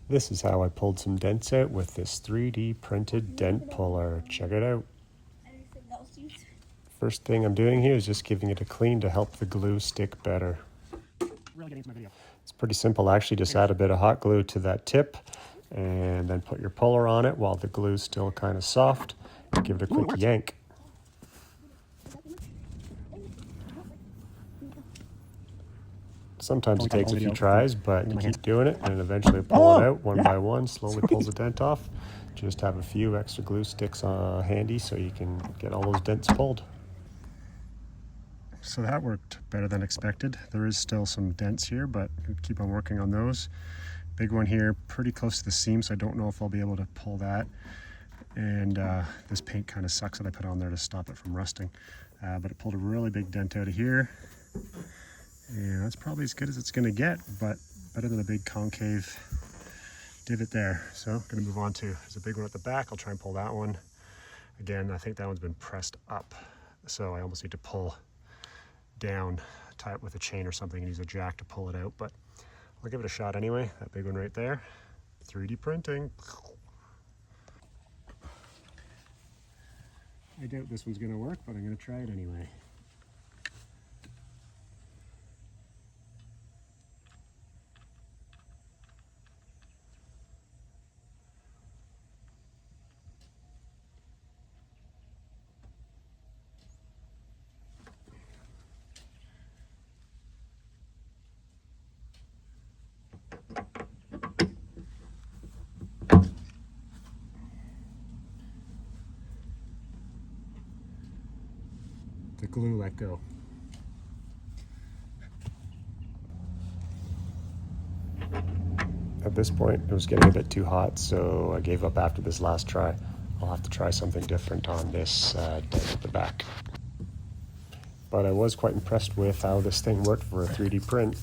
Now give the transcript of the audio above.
This is how I pulled some dents out with this 3D printed dent puller. Check it out. First thing I'm doing here is just giving it a clean to help the glue stick better. It's pretty simple actually, just add a bit of hot glue to that tip and then put your puller on it while the glue's still kind of soft. Give it a quick yank. Sometimes it takes a few tries, but you keep doing it and eventually pull it out one by one, slowly pulls the dent off. Just have a few extra glue sticks handy so you can get all those dents pulled. So that worked better than expected. There is still some dents here, but keep on working on those. Big one here, pretty close to the seam, so I don't know if I'll be able to pull that. And this paint kind of sucks that I put on there to stop it from rusting. But it pulled a really big dent out of here. And that's probably as good as it's gonna get, but better than a big concave divot there. So I'm gonna move on to, there's a big one at the back. I'll try and pull that one. Again, I think that one's been pressed up. So I almost need to pull down, tie it with a chain or something and use a jack to pull it out, but I'll give it a shot anyway. That big one right there, 3D printing. I doubt this one's gonna work, but I'm gonna try it anyway. The glue let go. At this point, it was getting a bit too hot, so I gave up after this last try. I'll have to try something different on this dent at the back. But I was quite impressed with how this thing worked for a 3D print.